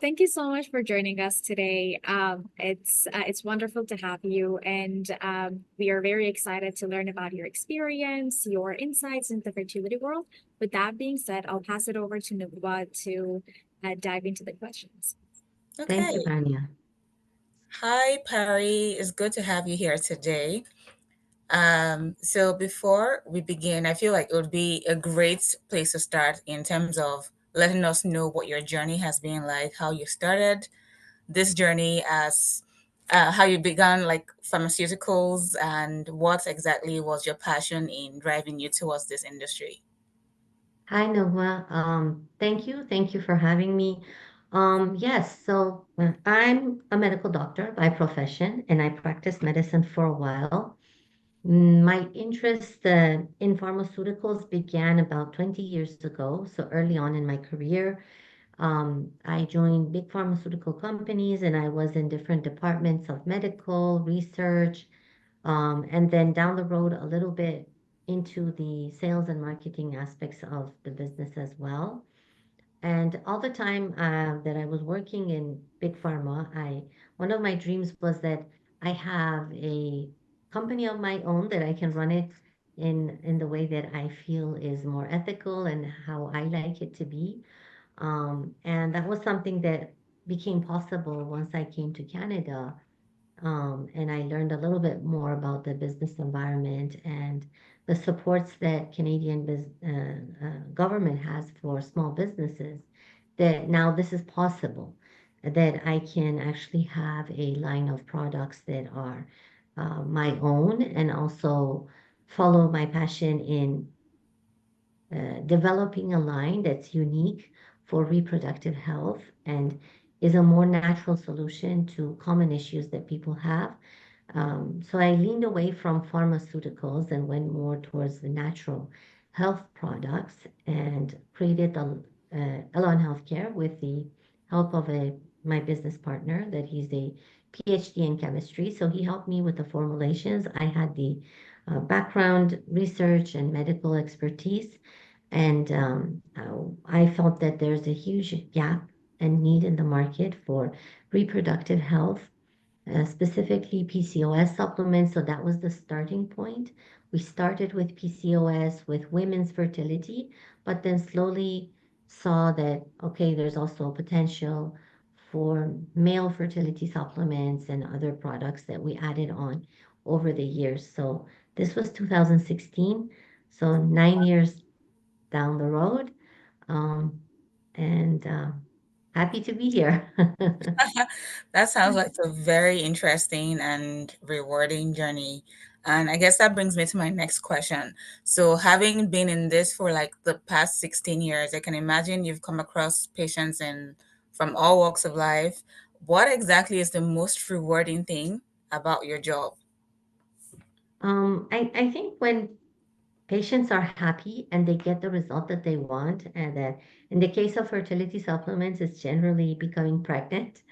Thank you so much for joining us today. It's wonderful to have you, and we are very excited to learn about your experience, your insights into the fertility world. With that being said, I'll pass it over to Nuba to dive into the questions. Thank you, Okay. Pania. Hi, Pari. It's good to have you here today. So before we begin, I feel like it would be a great place to start in terms of letting us know what your journey has been like, how you started this journey as how you began like pharmaceuticals and what exactly was your passion in driving you towards this industry. Hi, Noah. Thank you for having me. Yes, I'm a medical doctor by profession, and I practiced medicine for a while. My interest in pharmaceuticals began about 20 years ago, so early on in my career. I joined big pharmaceutical companies, and I was in different departments of medical research, and then down the road a little bit into the sales and marketing aspects of the business as well. And all the time that I was working in big pharma, I one of my dreams was that I have a company of my own that I can run it in the way that I feel is more ethical and how I like it to be. And that was something that became possible once I came to Canada, and I learned a little bit more about the business environment and the supports that government has for small businesses. That now this is possible, that I can actually have a line of products that are my own, and also follow my passion in developing a line that's unique for reproductive health and is a more natural solution to common issues that people have. So I leaned away from pharmaceuticals and went more towards the natural health products and created the Elan Healthcare with the help of my business partner that he's a PhD in chemistry. So he helped me with the formulations. I had the background research and medical expertise, and I felt that there's a huge gap and need in the market for reproductive health, specifically PCOS supplements. So that was the starting point. We started with PCOS, with women's fertility, but then slowly saw that, okay, there's also potential for male fertility supplements and other products that we added on over the years. So this was 2016. So 9 years down the road. Um, and happy to be here. That sounds like a very interesting and rewarding journey. And I guess that brings me to my next question. So, having been in this for like the past 16 years, I can imagine you've come across patients in from all walks of life. What exactly is the most rewarding thing about your job? I think when patients are happy and they get the result that they want, and that in the case of fertility supplements, it's generally becoming pregnant.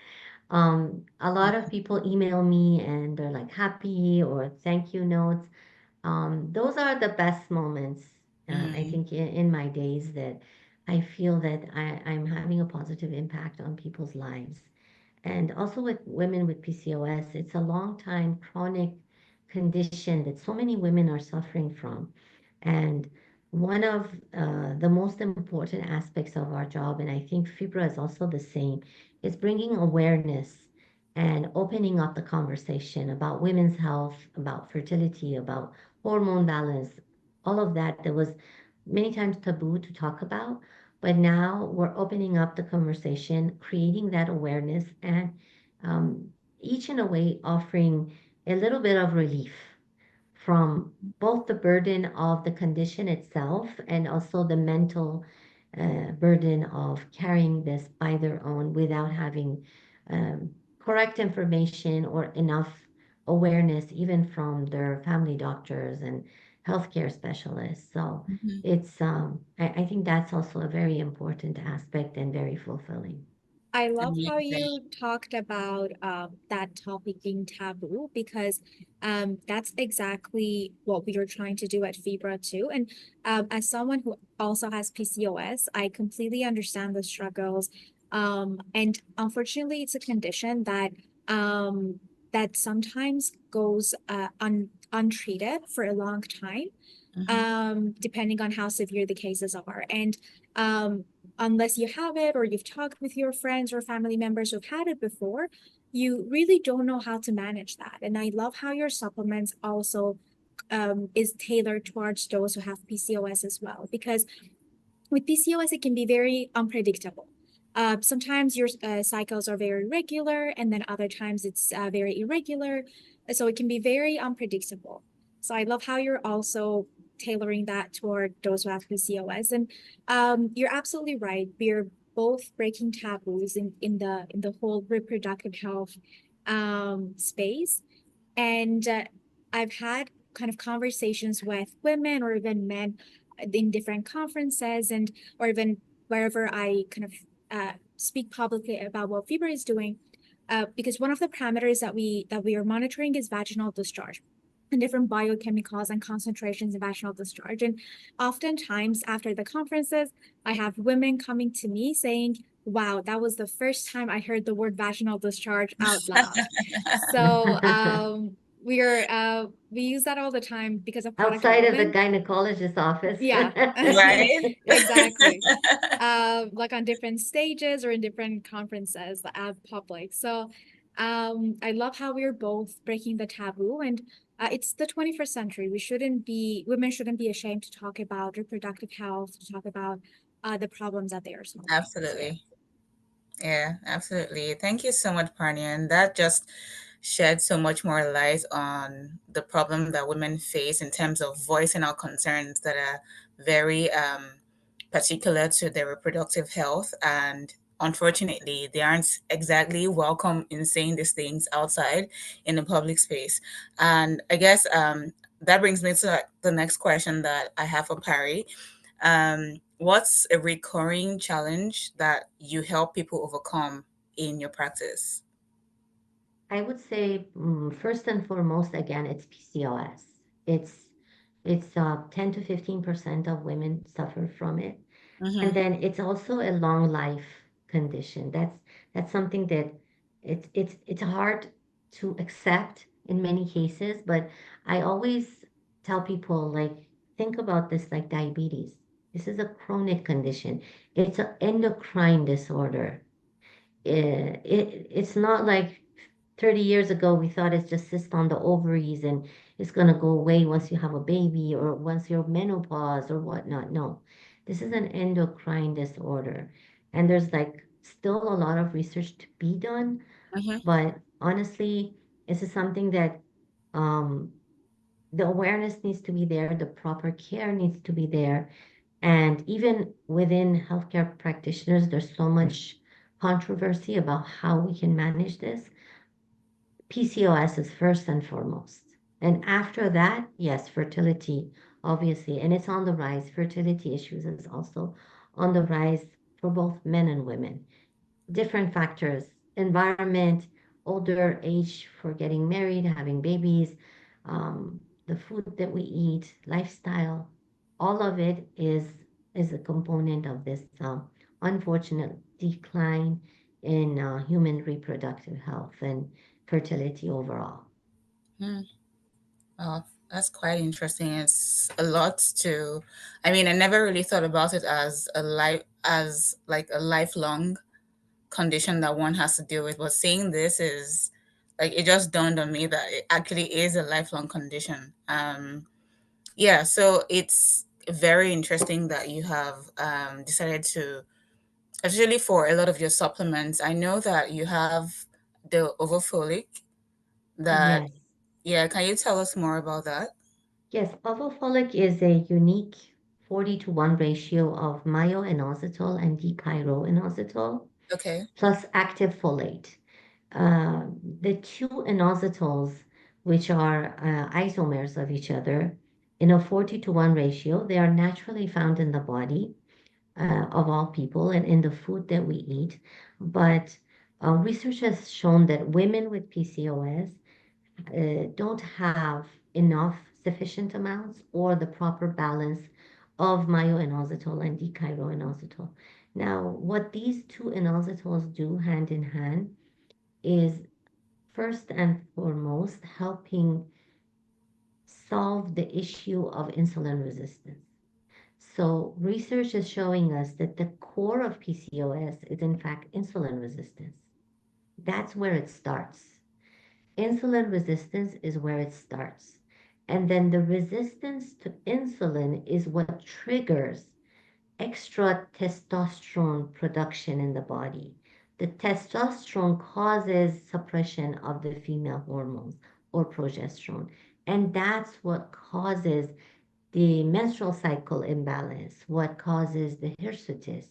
A lot of people email me and they're like happy or thank you notes. Those are the best moments, I Mm, think, in my days, that I feel that I'm having a positive impact on people's lives. And also with women with PCOS, it's a long time chronic condition that so many women are suffering from. And one of the most important aspects of our job, and I think Fibra is also the same, is bringing awareness and opening up the conversation about women's health, about fertility, about hormone balance, all of that that was many times taboo to talk about. But now we're opening up the conversation, creating that awareness, and um, each in a way offering a little bit of relief from both the burden of the condition itself and also the mental burden of carrying this by their own without having correct information or enough awareness, even from their family doctors and healthcare specialists. So mhm. I think that's also a very important aspect and very fulfilling. I love how Amazing. you talked about that topic being taboo because that's exactly what we are trying to do at Fibra too. And as someone who also has PCOS, I completely understand the struggles And unfortunately, it's a condition that sometimes goes untreated for a long time, depending on how severe the cases are. And unless you have it or you've talked with your friends or family members who've had it before, you really don't know how to manage that. And I love how your supplements also is tailored towards those who have PCOS as well, because with PCOS, it can be very unpredictable. Sometimes your cycles are very regular, and then other times it's very irregular. So it can be very unpredictable. So I love how you're also tailoring that toward those who have PCOS. And you're absolutely right. We're both breaking taboos in the whole reproductive health space. And I've had kind of conversations with women or even men in different conferences and or even wherever I kind of speak publicly about what Fibra is doing, because one of the parameters that we are monitoring is vaginal discharge and different biochemicals and concentrations in vaginal discharge. And oftentimes after the conferences, I have women coming to me saying, wow, that was the first time I heard the word vaginal discharge out loud. So we use that all the time because of product Outside of the development. gynecologist's office. Yeah, Right? exactly. Like on different stages or in different conferences at public. So I love how we're both breaking the taboo, and it's the 21st century. Women shouldn't be ashamed to talk about reproductive health, to talk about the problems that they are solving. So yeah. Absolutely. Yeah, absolutely. Thank you so much, Parnian. That just shed so much more light on the problem that women face in terms of voicing our concerns that are very particular to their reproductive health. And unfortunately, they aren't exactly welcome in saying these things outside in the public space. And I guess that brings me to the next question that I have for Pari. What's a recurring challenge that you help people overcome in your practice? I would say, first and foremost, again, it's PCOS. It's 10 to 15% of women suffer from it. And Mm-hmm. then it's also a long life condition. That's something that it's hard to accept in many cases, but I always tell people, like, think about this like diabetes. This is a chronic condition. It's an endocrine disorder. It's not like 30 years ago we thought it's just cyst on the ovaries and it's going to go away once you have a baby or once you're menopause or whatnot. No, this is an endocrine disorder, and there's like still a lot of research to be done, Mm-hmm. but honestly, this is something that um the awareness needs to be there, the proper care needs to be there, and even within healthcare practitioners, there's so much controversy about how we can manage this. PCOS is first and foremost. And after that, yes, fertility, obviously, and it's on the rise. Fertility issues is also on the rise for both men and women. Different factors, environment, older age for getting married, having babies, the food that we eat, lifestyle, all of it is a component of this unfortunate decline in human reproductive health and fertility overall. Mm. Oh, that's quite interesting. It's a lot to, I mean, I never really thought about it as as like a lifelong condition that one has to deal with. But seeing this is like, it just dawned on me that it actually is a lifelong condition. Yeah, so it's very interesting that you have decided to, especially for a lot of your supplements. I know that you have the ovofolic that, Yes, yeah, can you tell us more about that? yes, ovofolic is a unique 40 to 1 ratio of myo-inositol and dipyro-inositol Okay. plus active folate. The two inositols, which are isomers of each other, in a 40 to 1 ratio, they are naturally found in the body of all people and in the food that we eat. But research has shown that women with PCOS don't have enough sufficient amounts or the proper balance of myo-inositol and dipyro-inositol. Now, what these two inositols do hand in hand is first and foremost helping solve the issue of insulin resistance. So, research is showing us that the core of PCOS is, in fact, insulin resistance. That's where it starts. Insulin resistance is where it starts. And then the resistance to insulin is what triggers extra testosterone production in the body. The testosterone causes suppression of the female hormones or progesterone. And that's what causes the menstrual cycle imbalance, what causes the hirsutis,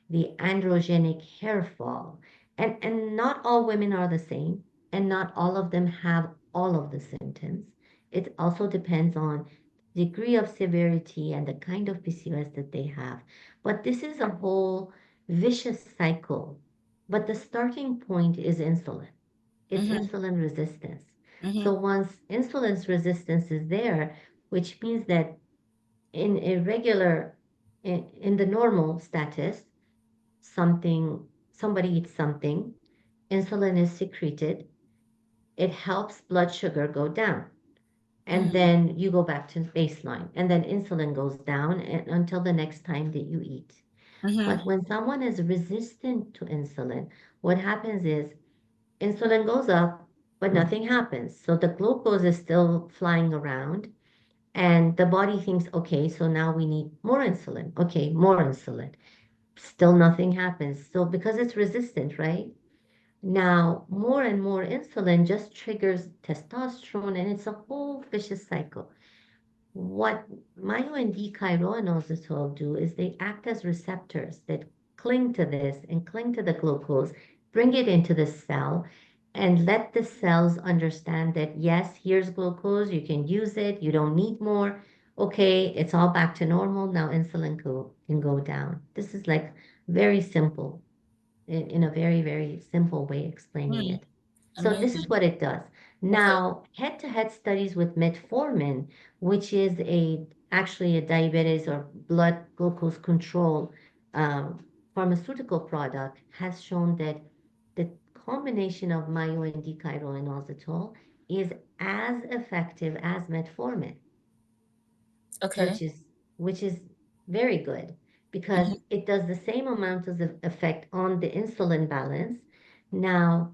the androgenic hair fall. And not all women are the same, and not all of them have all of the symptoms. It also depends on degree of severity and the kind of PCOS that they have. But this is a whole vicious cycle. But the starting point is insulin. It's Mm-hmm. insulin resistance. Mm-hmm. So once insulin resistance is there, which means that in a regular in the normal status, somebody eats something, insulin is secreted, it helps blood sugar go down, and Mm-hmm. then you go back to baseline, and then insulin goes down until the next time that you eat. Mm-hmm. But when someone is resistant to insulin, what happens is insulin goes up, but nothing happens, so the glucose is still flying around. And the body thinks, okay, so now we need more insulin. Okay, more insulin. Still nothing happens. So because it's resistant, right? Now, more and more insulin just triggers testosterone, and it's a whole vicious cycle. What myo and D-chiroinositol do is they act as receptors that cling to this and cling to the glucose, bring it into the cell, and let the cells understand that, yes, here's glucose, you can use it, you don't need more. Okay, it's all back to normal. Now can go down. This is like very simple in a very, very simple way explaining Mm. it. So this is Amazing. what it does. Okay. Now, head-to-head studies with metformin, which is a actually a diabetes or blood glucose control pharmaceutical product, has shown that the combination of myo and D-chiroinositol is as effective as metformin, Okay. which is which is very good because Mm-hmm. it does the same amount of effect on the insulin balance. Now,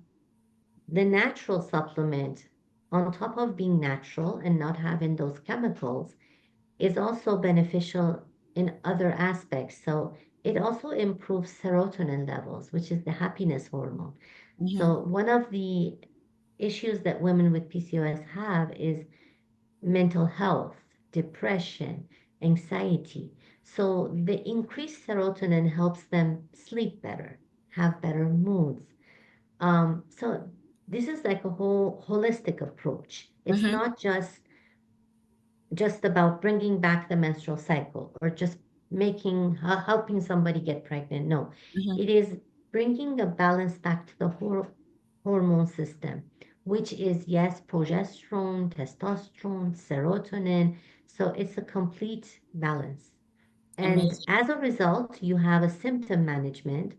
the natural supplement, on top of being natural and not having those chemicals, is also beneficial in other aspects. So it also improves serotonin levels, which is the happiness hormone. Mm-hmm. So one of the issues that women with PCOS have is mental health, depression, anxiety. So the increased serotonin helps them sleep better, have better moods. So this is like a whole holistic approach. It's Mm-hmm. not just about bringing back the menstrual cycle or just making helping somebody get pregnant. No, Mm-hmm. it is bringing a balance back to the hormone system, which is, yes, progesterone, testosterone, serotonin. So it's a complete balance. And Amazing. as a result, you have a symptom management,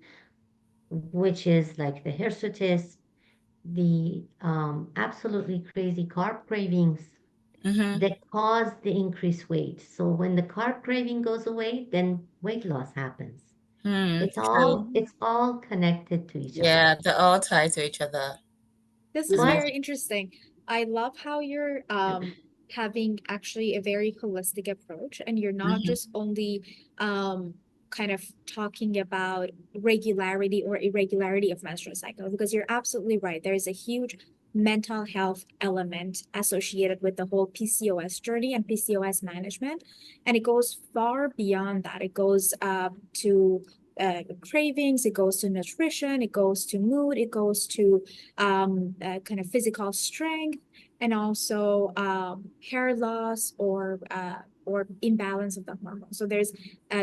which is like the hirsutis, the absolutely crazy carb cravings Mm-hmm. that cause the increased weight. So when the carb craving goes away, then weight loss happens. Hmm. It's True. all it's all connected to each other. Yeah, they're all tied to each other. This is Mm-hmm. But very interesting. I love how you're having actually a very holistic approach, and you're not Mm-hmm. just only um kind of talking about regularity or irregularity of menstrual cycle, because you're absolutely right. There is a huge mental health element associated with the whole PCOS journey and PCOS management, and it goes far beyond that. It goes to cravings, it goes to nutrition, it goes to mood, it goes to kind of physical strength, and also hair loss or imbalance of the hormone. So there's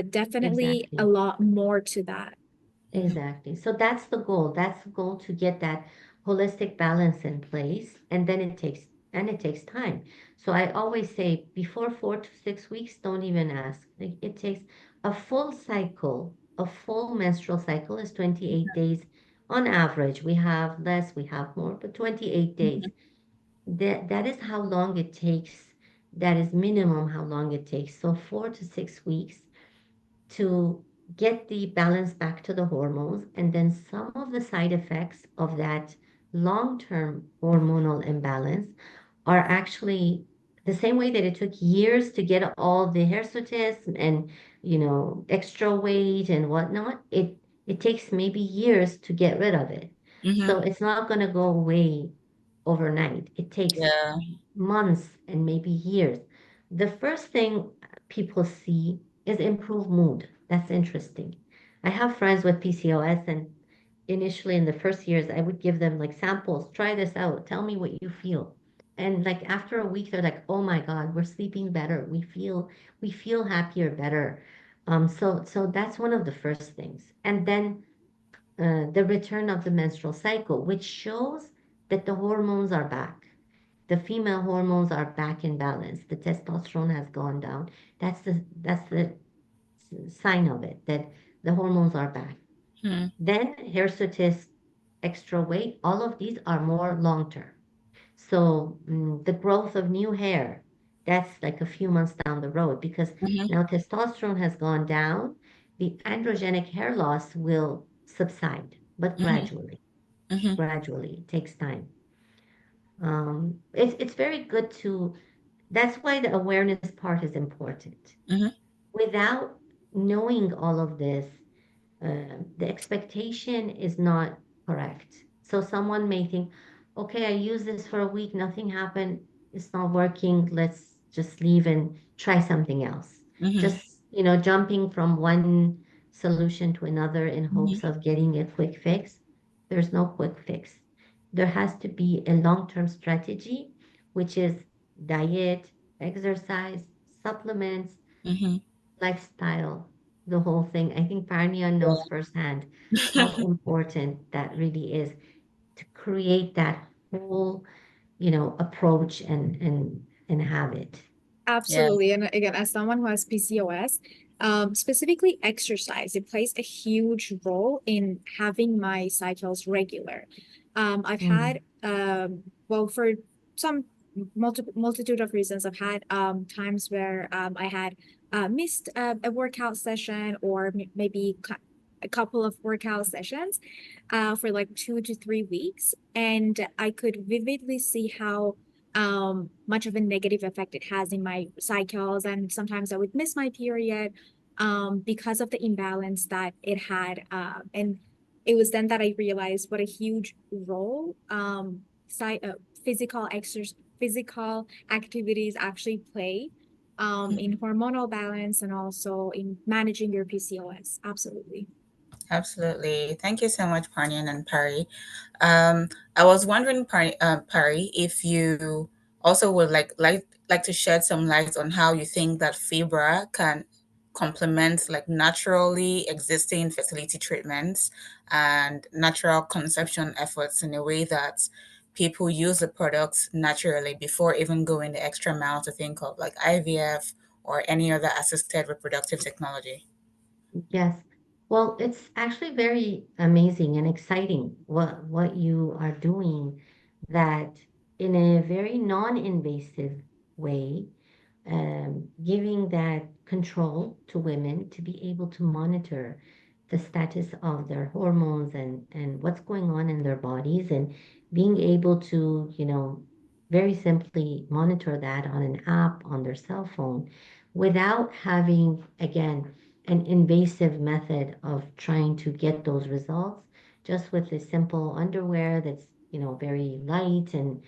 definitely a exactly, lot more to that. Mm-hmm. exactly. So that's the goal. That's the goal, to get that holistic balance in place, and then it takes time. So I always say before 4 to 6 weeks, don't even ask. Like, it takes a full cycle a full menstrual cycle is 28 days on average. We have less, we have more, but 28 days. Mhm. That is how long it takes. That is minimum how long it takes. So 4 to 6 weeks to get the balance back to the hormones. And then some of the side effects of that long-term hormonal imbalance are actually the same way that it took years to get all the hirsutis and extra weight and whatnot. It takes maybe years to get rid of it. Mhm. So it's not going to go away overnight. It takes Yeah. months and maybe years. The first thing people see is improved mood. That's interesting. I have friends with PCOS, and initially in the first years, I would give them like samples, try this out, tell me what you feel. And like after a week, they're like, "Oh my God, we're sleeping better. We feel happier, better." So that's one of the first things. And then the return of the menstrual cycle, which shows that the hormones are back. The female hormones are back in balance. The testosterone has gone down. That's the sign of it that the hormones are back. Mhm. Then hirsutis, extra weight, all of these are more long term. So the growth of new hair, that's like a few months down the road because Mhm. now testosterone has gone down. The androgenic hair loss will subside, but Mhm. gradually. Mhm. Gradually, it takes time. It's very good to. That's why the awareness part is important. Mhm. Without knowing all of this, the expectation is not correct. So someone may think, okay, I use this for a week, nothing happened, it's not working, let's just leave and try something else. Mhm. Just, jumping from one solution to another in Mhm. hopes of getting a quick fix. There's no quick fix. There has to be a long-term strategy, which is diet, exercise, supplements, Mhm. lifestyle, the whole thing. I think Parnia knows firsthand how important that really is to create that whole, approach and habit. Yeah. Absolutely. And again, as someone who has PCOS, specifically exercise, it plays a huge role in having my cycles regular. I've had, Mm, well, for some multitude of reasons, I've had times where I had missed a workout session or maybe a couple of workout sessions for like 2 to 3 weeks. And I could vividly see how much of a negative effect it has in my cycles. And sometimes I would miss my period because of the imbalance that it had. And it was then that I realized what a huge role physical exercise, physical activities actually play in hormonal balance and also in managing your PCOS. Absolutely. Absolutely. Thank you so much, Parnian and Pari. Um, I was wondering, Pari, if you also would like to shed some light on how you think that Fibra can complement like naturally existing fertility treatments and natural conception efforts in a way that people use the products naturally before even going the extra mile to think of like IVF or any other assisted reproductive technology. yes. Well, it's actually very amazing and exciting what you are doing that in a very non-invasive way, giving that control to women to be able to monitor the status of their hormones and what's going on in their bodies and being able to, very simply monitor that on an app on their cell phone without having, again, an invasive method of trying to get those results, just with a simple underwear that's, very light and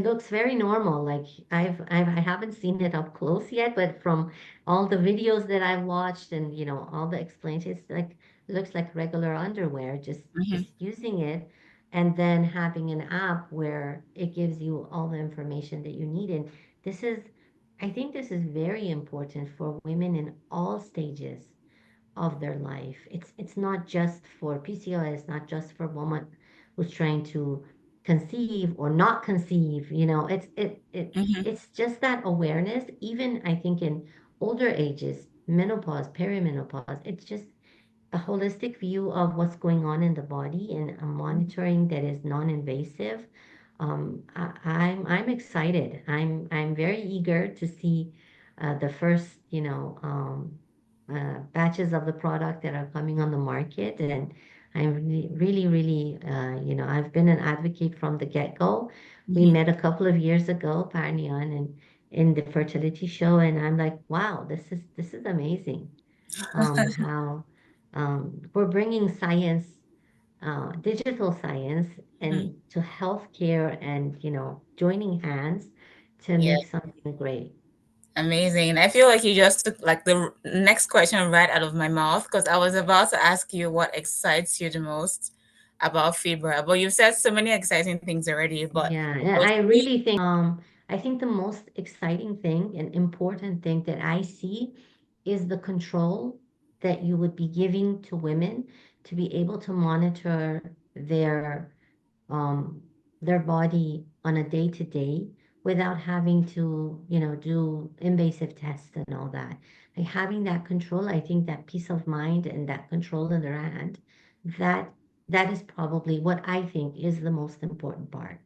looks very normal. Like I haven't seen it up close yet, but from all the videos that I've watched and all the explanations, it's like looks like regular underwear. Just Hmm. just using it, and then having an app where it gives you all the information that you need. And this is, I think, this is very important for women in all stages of their life. It's not just for PCOS, not just for woman who's trying to conceive or not conceive. Hmm. It's just that awareness. Even I think in older ages, menopause, perimenopause, it's just a holistic view of what's going on in the body and a monitoring that is non-invasive. I'm excited. I'm very eager to see the first, batches of the product that are coming on the market, and I'm really, I've been an advocate from the get-go. We Mhm. met a couple of years ago, Parnian, and in the fertility show, and I'm like, wow, this is amazing. How we're bringing science, digital science, Mhm. and to healthcare, and joining hands to Yeah, make something great. amazing. I feel like you just took like the next question right out of my mouth because I was about to ask you what excites you the most about Fibra, but you've said so many exciting things already. But Yeah, and I was I really, really think, I think the most exciting thing and important thing that I see is the control that you would be giving to women to be able to monitor um, their body on a day to day without having to, do invasive tests and all that. Like having that control, I think that peace of mind and that control in their hand, that that is probably what I think is the most important part.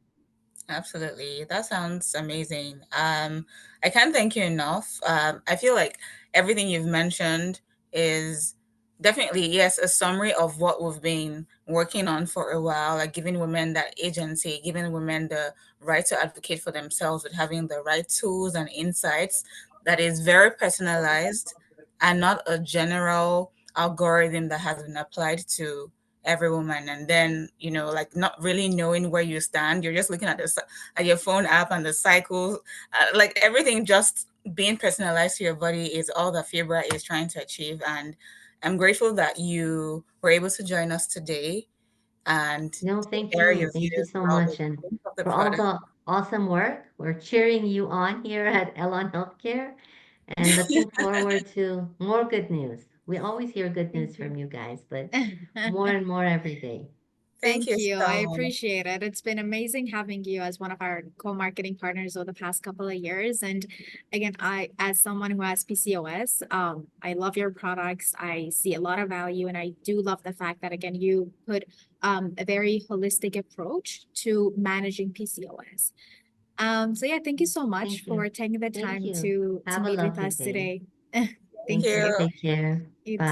absolutely. That sounds amazing. I can't thank you enough. I feel like everything you've mentioned is definitely, yes, a summary of what we've been working on for a while, like giving women that agency, giving women the right to advocate for themselves with having the right tools and insights that is very personalized and not a general algorithm that has been applied to every woman. And then, like not really knowing where you stand, you're just looking at at your phone app and the cycle, like everything just being personalized to your body is all that Fibra is trying to achieve. And I'm grateful that you were able to join us today and No, to thank share you. your Thank you views so about the much. And use of the for all product. the awesome work, we're cheering you on here at Elan Healthcare and looking forward to more good news. We always hear good Thank news you. from you guys, but more and more every day. Thank Thank you you. I so much. appreciate it. It's been amazing having you as one of our co-marketing partners over the past couple of years. And again, as someone who has PCOS, I love your products. I see a lot of value, and I do love the fact that again, you put a very holistic approach to managing PCOS. So yeah, thank you so much Thank you. for taking the Thank time you. to Have a meet with lovely us day. today. Thank Thank Thank you. you. you. Take care. You Bye.